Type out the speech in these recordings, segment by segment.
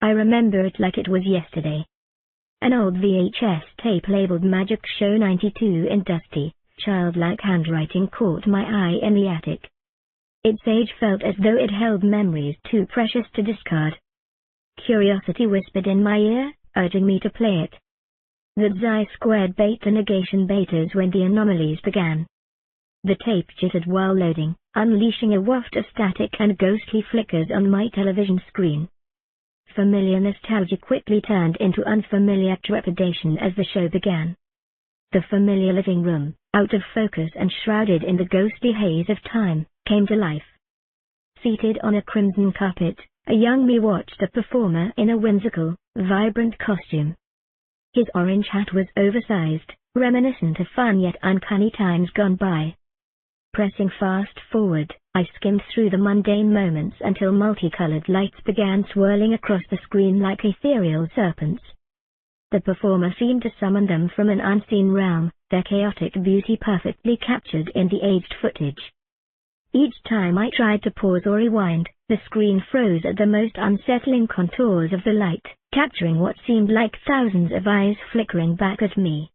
I remember it like it was yesterday. An old VHS tape labeled Magic Show 92 in dusty, childlike handwriting caught my eye in the attic. Its age felt as though it held memories too precious to discard. Curiosity whispered in my ear, urging me to play it. The Xi-squared beta negation betas when the anomalies began. The tape jittered while loading, unleashing a waft of static and ghostly flickers on my television screen. Familiar nostalgia quickly turned into unfamiliar trepidation as the show began. The familiar living room, out of focus and shrouded in the ghostly haze of time, came to life. Seated on a crimson carpet, a young me watched a performer in a whimsical, vibrant costume. His orange hat was oversized, reminiscent of fun yet uncanny times gone by. Pressing fast forward, I skimmed through the mundane moments until multicolored lights began swirling across the screen like ethereal serpents. The performer seemed to summon them from an unseen realm, their chaotic beauty perfectly captured in the aged footage. Each time I tried to pause or rewind, the screen froze at the most unsettling contours of the light, capturing what seemed like thousands of eyes flickering back at me.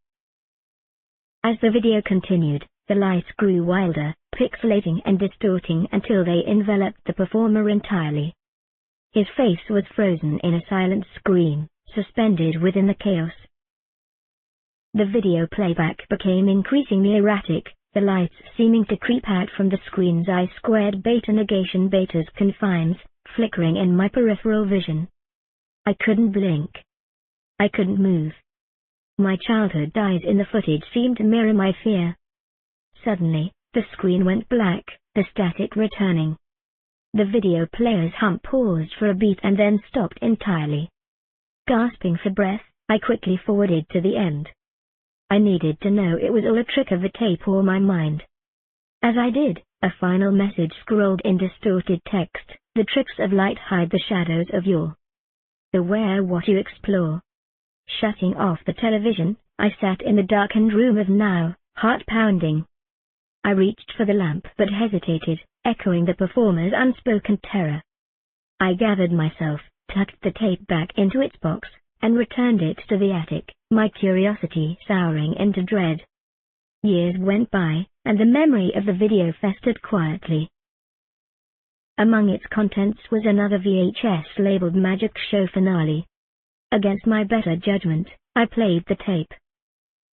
As the video continued, the lights grew wilder, pixelating and distorting until they enveloped the performer entirely. His face was frozen in a silent scream, suspended within the chaos. The video playback became increasingly erratic, the lights seeming to creep out from the screen's Xi-squared beta negation beta's confines, flickering in my peripheral vision. I couldn't blink. I couldn't move. My childhood eyes in the footage seemed to mirror my fear. Suddenly, the screen went black, the static returning. The video player's hum paused for a beat and then stopped entirely. Gasping for breath, I quickly forwarded to the end. I needed to know it was all a trick of the tape or my mind. As I did, a final message scrolled in distorted text: "The tricks of light hide the shadows of your. Beware what you explore." Shutting off the television, I sat in the darkened room of now, heart pounding. I reached for the lamp but hesitated, echoing the performer's unspoken terror. I gathered myself, tucked the tape back into its box, and returned it to the attic, my curiosity souring into dread. Years went by, and the memory of the video festered quietly. Among its contents was another VHS labeled Magic Show Finale. Against my better judgment, I played the tape.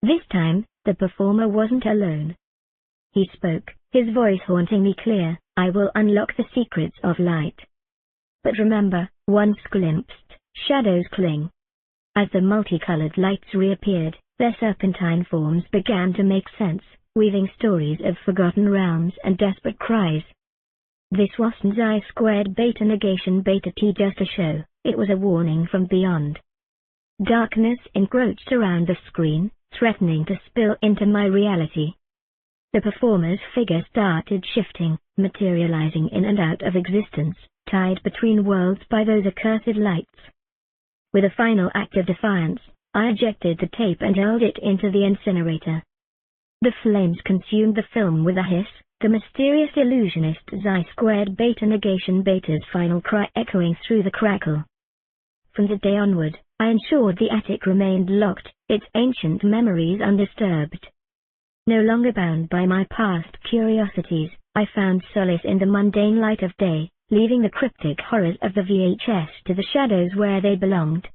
This time, the performer wasn't alone. He spoke, his voice haunting me clear: "I will unlock the secrets of light. But remember, once glimpsed, shadows cling." As the multicolored lights reappeared, their serpentine forms began to make sense, weaving stories of forgotten realms and desperate cries. This wasn't Xi-squared beta negation beta T just a show, it was a warning from beyond. Darkness encroached around the screen, threatening to spill into my reality. The performer's figure started shifting, materializing in and out of existence, tied between worlds by those accursed lights. With a final act of defiance, I ejected the tape and hurled it into the incinerator. The flames consumed the film with a hiss, the mysterious illusionist Xi-squared beta negation beta's final cry echoing through the crackle. From that day onward, I ensured the attic remained locked, its ancient memories undisturbed. No longer bound by my past curiosities, I found solace in the mundane light of day, leaving the cryptic horrors of the VHS to the shadows where they belonged.